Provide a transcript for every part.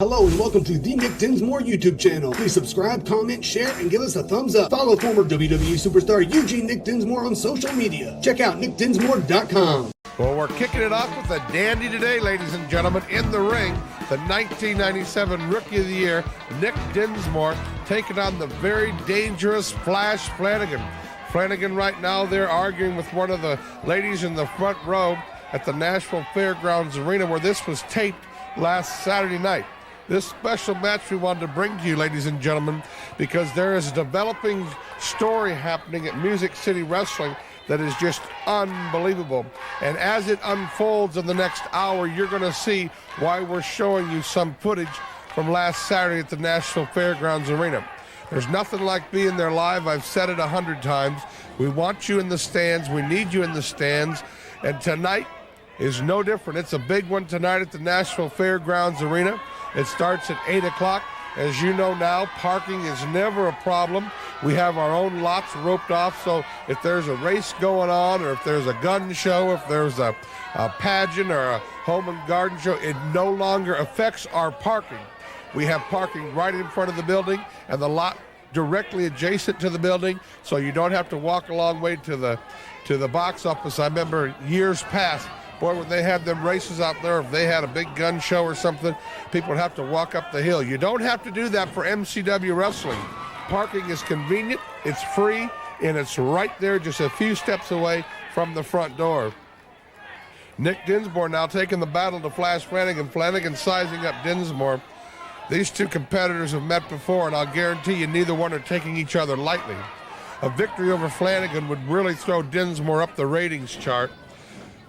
Hello and welcome to the Nick Dinsmore YouTube channel. Please subscribe, comment, share, and give us a thumbs up. Follow former WWE superstar Eugene Nick Dinsmore on social media. Check out nickdinsmore.com. Well, we're kicking it off with a dandy today, ladies and gentlemen. In the ring, the 1997 Rookie of the Year, Nick Dinsmore, taking on the very dangerous Flash Flanagan. Flanagan right now, they're arguing with one of the ladies in the front row at the Nashville Fairgrounds Arena where this was taped last Saturday night. This special match we wanted to bring to you, ladies and gentlemen, because there is a developing story happening at Music City Wrestling that is just unbelievable. And as it unfolds in the next hour, you're going to see why we're showing you some footage from last Saturday at the Nashville Fairgrounds Arena. There's nothing like being there live. I've said it 100 times. We want you in the stands. We need you in the stands. And tonight is no different. It's a big one tonight at the Nashville Fairgrounds Arena. It starts at 8 o'clock. As you know now, parking is never a problem. We have our own lots roped off, so if there's a race going on, or if there's a gun show, if there's a pageant or a home and garden show, it no longer affects our parking. We have parking right in front of the building and the lot directly adjacent to the building, so you don't have to walk a long way to the box office. I remember years past, boy, when they had them races out there, if they had a big gun show or something, people would have to walk up the hill. You don't have to do that for MCW Wrestling. Parking is convenient, it's free, and it's right there just a few steps away from the front door. Nick Dinsmore now taking the battle to Flash Flanagan. Flanagan sizing up Dinsmore. These two competitors have met before, and I'll guarantee you neither one are taking each other lightly. A victory over Flanagan would really throw Dinsmore up the ratings chart.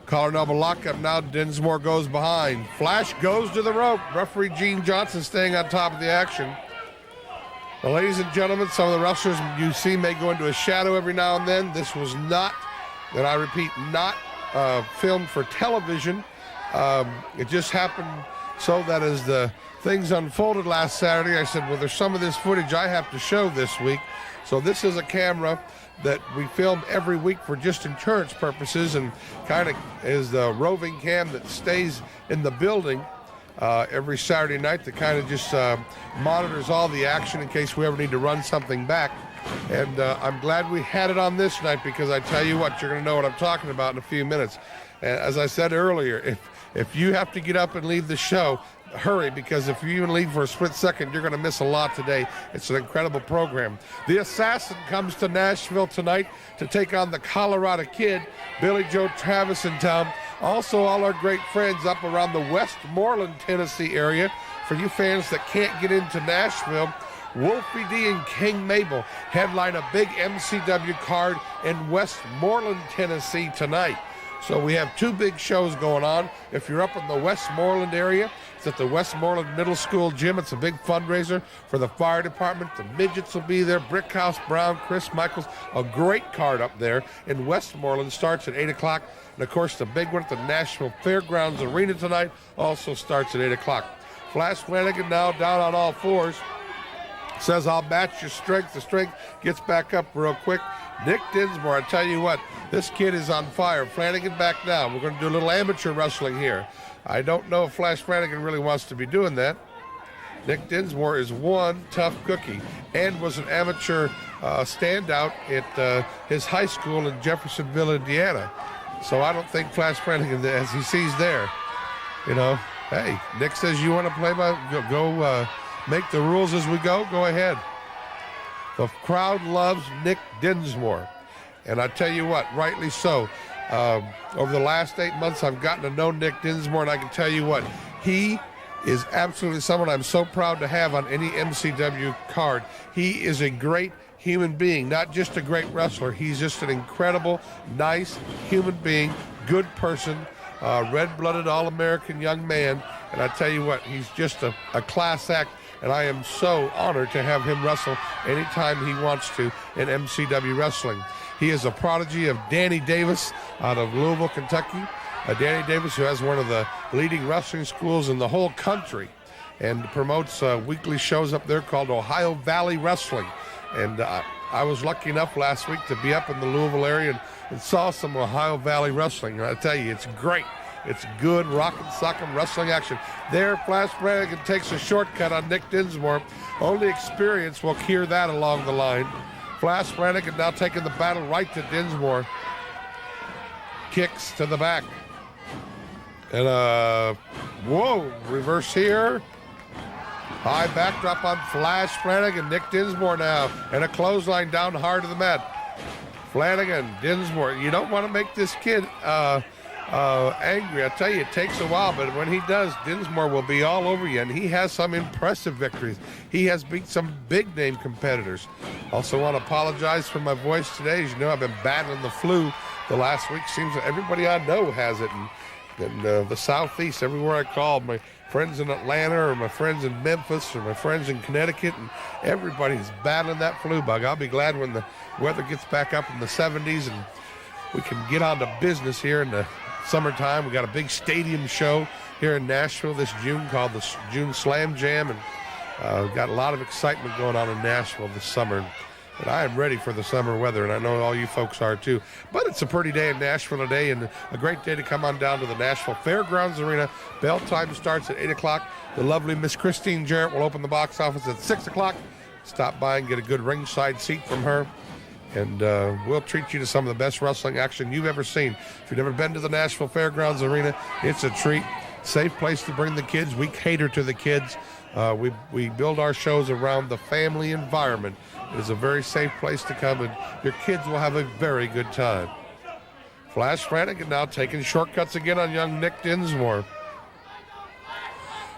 Collar and elbow lockup now. Dinsmore goes behind. Flash goes to the rope. Referee Gene Johnson staying on top of the action. Well, ladies and gentlemen, some of the wrestlers you see may go into a shadow every now and then. This was not, and I repeat, not filmed for television. It just happened so that as the things unfolded last Saturday, I said, well, there's some of this footage I have to show this week. So this is a camera that we film every week for just insurance purposes, and kind of is the roving cam that stays in the building every Saturday night that kind of just monitors all the action in case we ever need to run something back. And I'm glad we had it on this night, because I tell you what, you're going to know what I'm talking about in a few minutes. And as I said earlier, if you have to get up and leave the show, hurry, because if you even leave for a split second, you're going to miss a lot today. It's an incredible program. The Assassin comes to Nashville tonight to take on the Colorado Kid, Billy Joe Travis in town. Also, all our great friends up around the Westmoreland, Tennessee area. For you fans that can't get into Nashville, Wolfie D and King Mabel headline a big MCW card in Westmoreland, Tennessee tonight. So we have two big shows going on. If you're up in the Westmoreland area, it's at the Westmoreland Middle School Gym. It's a big fundraiser for the fire department. The Midgets will be there. Brickhouse Brown, Chris Michaels, a great card up there in Westmoreland. Starts at 8 o'clock. And, of course, the big one at the Nashville Fairgrounds Arena tonight also starts at 8 o'clock. Flash Flanagan now down on all fours. Says, I'll match your strength. The strength gets back up real quick. Nick Dinsmore, I tell you what, this kid is on fire. Flanagan back now. We're going to do a little amateur wrestling here. I don't know if Flash Flanagan really wants to be doing that. Nick Dinsmore is one tough cookie and was an amateur standout at his high school in Jeffersonville, Indiana. So I don't think Flash Flanagan, as he sees there, you know, hey, Nick says you want to play by, go make the rules as we go ahead. The crowd loves Nick Dinsmore. And I tell you what, rightly so. Over the last 8 months, I've gotten to know Nick Dinsmore, and I can tell you what, he is absolutely someone I'm so proud to have on any MCW card. He is a great human being, not just a great wrestler. He's just an incredible, nice human being, good person, red-blooded, all-American young man. And I tell you what, he's just a class act. And I am so honored to have him wrestle anytime he wants to in MCW Wrestling. He is a prodigy of Danny Davis out of Louisville, Kentucky. Danny Davis, who has one of the leading wrestling schools in the whole country, and promotes weekly shows up there called Ohio Valley Wrestling. And I was lucky enough last week to be up in the Louisville area and saw some Ohio Valley Wrestling. And I tell you, it's great. It's good rockin' sockin' wrestling action. There, Flash Flanagan takes a shortcut on Nick Dinsmore. Only experience will cure that along the line. Flash Flanagan now taking the battle right to Dinsmore. Kicks to the back. And whoa, reverse here. High backdrop on Flash Flanagan. Nick Dinsmore now. And a clothesline down hard to the mat. Flanagan, Dinsmore. You don't want to make this kid angry. I tell you, it takes a while, but when he does, Dinsmore will be all over you, and he has some impressive victories. He has beat some big-name competitors. Also want to apologize for my voice today. As you know, I've been battling the flu the last week. Seems that everybody I know has it, and the Southeast, everywhere I called, my friends in Atlanta or my friends in Memphis or my friends in Connecticut, and everybody's battling that flu bug. I'll be glad when the weather gets back up in the 70s and we can get on to business here in the summertime. We got a big stadium show here in Nashville this June called the June Slam Jam, and we've got a lot of excitement going on in Nashville this summer. And I am ready for the summer weather, and I know all you folks are too. But it's a pretty day in Nashville today, and a great day to come on down to the Nashville Fairgrounds Arena. Bell time starts at 8 o'clock. The lovely Miss Christine Jarrett will open the box office at 6 o'clock. Stop by and get a good ringside seat from her. And we'll treat you to some of the best wrestling action you've ever seen. If you've never been to the Nashville Fairgrounds Arena, it's a treat. Safe place to bring the kids. We cater to the kids. We build our shows around the family environment. It is a very safe place to come, and your kids will have a very good time. Flash Flanagan now taking shortcuts again on young Nick Dinsmore.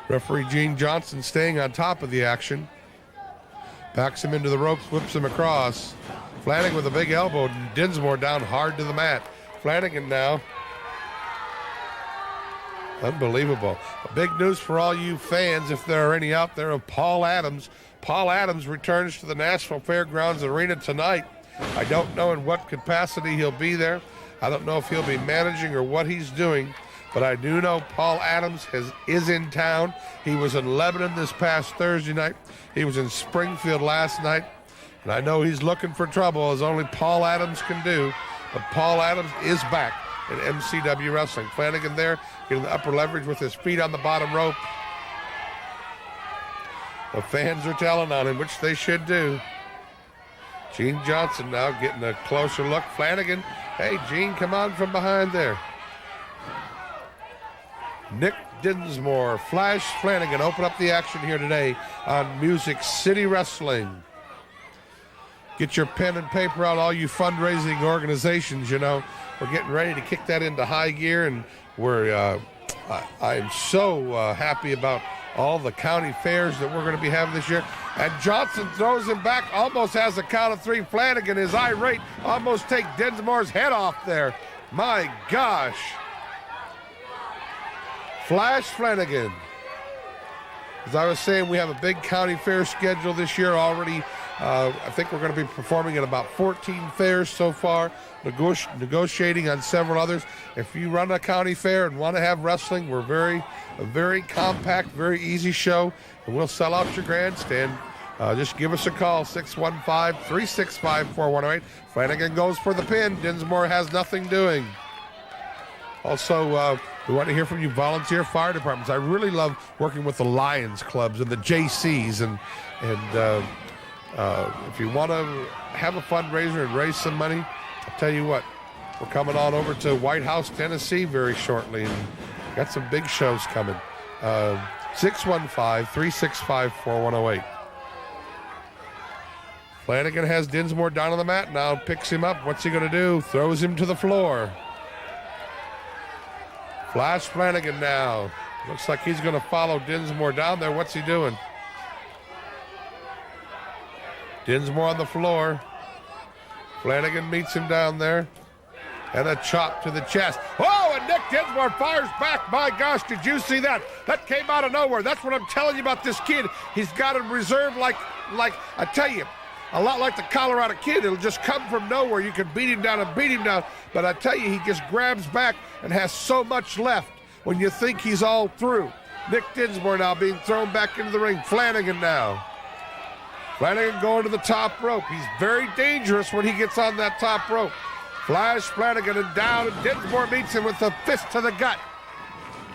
Referee Gene Johnson staying on top of the action. Backs him into the ropes, whips him across. Flanagan with a big elbow, Dinsmore down hard to the mat. Flanagan now. Unbelievable. Big news for all you fans, if there are any out there, of Paul Adams. Paul Adams returns to the Nashville Fairgrounds Arena tonight. I don't know in what capacity he'll be there. I don't know if he'll be managing or what he's doing, but I do know Paul Adams is in town. He was in Lebanon this past Thursday night. He was in Springfield last night. And I know he's looking for trouble, as only Paul Adams can do. But Paul Adams is back in MCW Wrestling. Flanagan there, getting the upper leverage with his feet on the bottom rope. The fans are telling on him, which they should do. Gene Johnson now getting a closer look. Flanagan, hey, Gene, come on from behind there. Nick Dinsmore, Flash Flanagan open up the action here today on Music City Wrestling. Get your pen and paper out, all you fundraising organizations. You know, we're getting ready to kick that into high gear, and I am so happy about all the county fairs that we're going to be having this year. And Johnson throws him back, almost has a count of three. Flanagan is irate, almost take Dinsmore's head off there. My gosh. Flash Flanagan. As I was saying, we have a big county fair schedule this year already. I think we're going to be performing at about 14 fairs so far, negotiating on several others. If you run a county fair and want to have wrestling, we're a very compact, very easy show, and we'll sell out your grandstand. Just give us a call, 615-365-4108. Flanagan goes for the pin. Dinsmore has nothing doing. Also, we want to hear from you volunteer fire departments. I really love working with the Lions clubs and the JCs, and if you want to have a fundraiser and raise some money, I'll tell you what, we're coming on over to White House, Tennessee very shortly, and got some big shows coming. 615-365-4108. Flanagan has Dinsmore down on the mat now, picks him up. What's he going to do? Throws him to the floor. Flash Flanagan now. Looks like he's going to follow Dinsmore down there. What's he doing? Dinsmore on the floor. Flanagan meets him down there. And a chop to the chest. Oh, and Nick Dinsmore fires back. My gosh, did you see that? That came out of nowhere. That's what I'm telling you about this kid. He's got him reserved like I tell you, a lot like the Colorado Kid. It'll just come from nowhere. You can beat him down and beat him down. But I tell you, he just grabs back and has so much left when you think he's all through. Nick Dinsmore now being thrown back into the ring. Flanagan now. Flanagan going to the top rope. He's very dangerous when he gets on that top rope. Flash Flanagan and down, and Dinsmore meets him with a fist to the gut.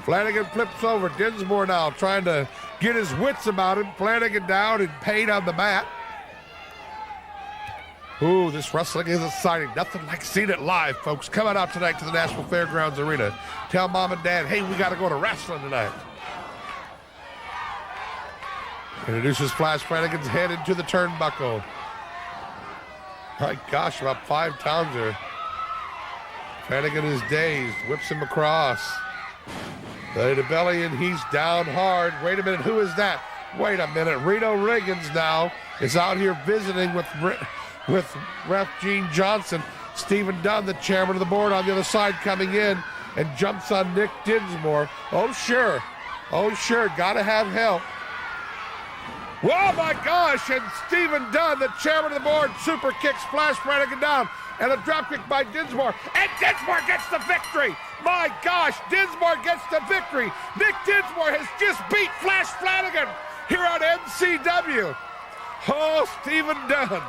Flanagan flips over. Dinsmore now trying to get his wits about him. Flanagan down in pain on the mat. Ooh, this wrestling is exciting. Nothing like seeing it live, folks. Come on out tonight to the Nashville Fairgrounds Arena. Tell mom and dad, hey, we got to go to wrestling tonight. Introduces Flash Flanagan's head into the turnbuckle. My gosh, about 5 times there. Flanagan is dazed, whips him across. Belly to belly, and he's down hard. Wait a minute, who is that? Wait a minute, Reno Riggins now is out here visiting with ref Gene Johnson. Stephen Dunn, the chairman of the board, on the other side coming in and jumps on Nick Dinsmore. Oh, sure, gotta have help. Whoa, my gosh, and Stephen Dunn, the chairman of the board, super kicks Flash Flanagan down, and a drop kick by Dinsmore, and Dinsmore gets the victory! My gosh, Dinsmore gets the victory! Nick Dinsmore has just beat Flash Flanagan here on MCW. Oh, Stephen Dunn.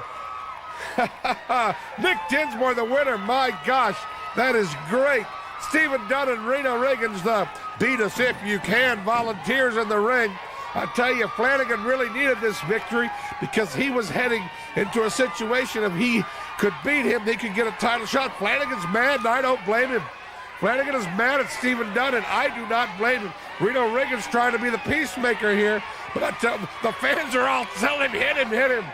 Nick Dinsmore, the winner. My gosh, that is great. Stephen Dunn and Reno Riggins, the Beat Us If You Can volunteers in the ring. I tell you, Flanagan really needed this victory because he was heading into a situation if he could beat him, they could get a title shot. Flanagan's mad, and I don't blame him. Flanagan is mad at Stephen Dunn, and I do not blame him. Reno Riggins trying to be the peacemaker here, but I tell the fans are all telling him, hit him.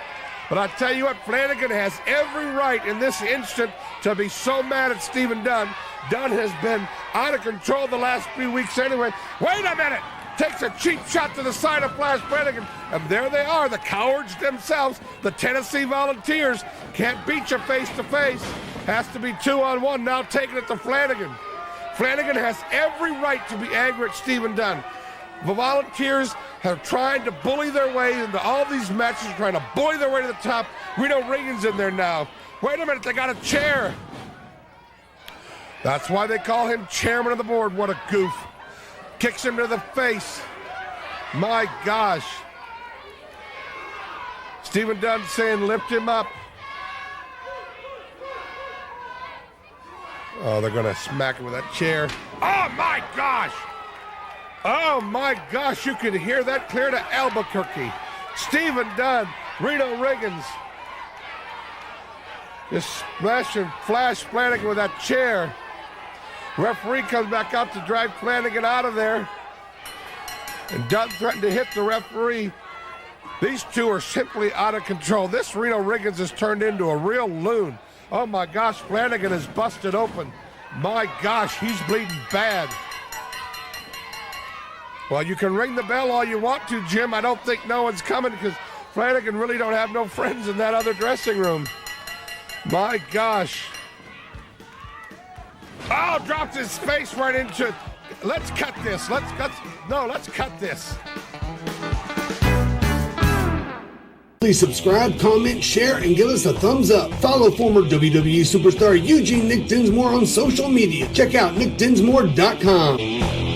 But I tell you what, Flanagan has every right in this instant to be so mad at Stephen Dunn. Dunn has been out of control the last few weeks anyway. Wait a minute! Takes a cheap shot to the side of Flash Flanagan, and there they are, the cowards themselves, the Tennessee Volunteers. Can't beat you face to face. Has to be 2-on-1, now taking it to Flanagan. Flanagan has every right to be angry at Stephen Dunn. The Volunteers have tried to bully their way into all these matches, trying to bully their way to the top. Reno Riggins in there now. Wait a minute, they got a chair. That's why they call him chairman of the board. What a goof. Kicks him to the face. My gosh. Stephen Dunn saying lift him up. Oh, they're going to smack him with that chair. Oh, my gosh. Oh, my gosh. You can hear that clear to Albuquerque. Stephen Dunn, Reno Riggins. Just smashing Flash Flanagan with that chair. Referee comes back out to drive Flanagan out of there. And Dunn threatened to hit the referee. These two are simply out of control. This Reno Riggins has turned into a real loon. Oh my gosh, Flanagan is busted open. My gosh, he's bleeding bad. Well, you can ring the bell all you want to, Jim. I don't think no one's coming because Flanagan really don't have no friends in that other dressing room. My gosh. Oh, dropped his face right into it. Let's cut this. Let's cut this. Please subscribe, comment, share, and give us a thumbs up. Follow former WWE superstar Eugene Nick Dinsmore on social media. Check out nickdinsmore.com.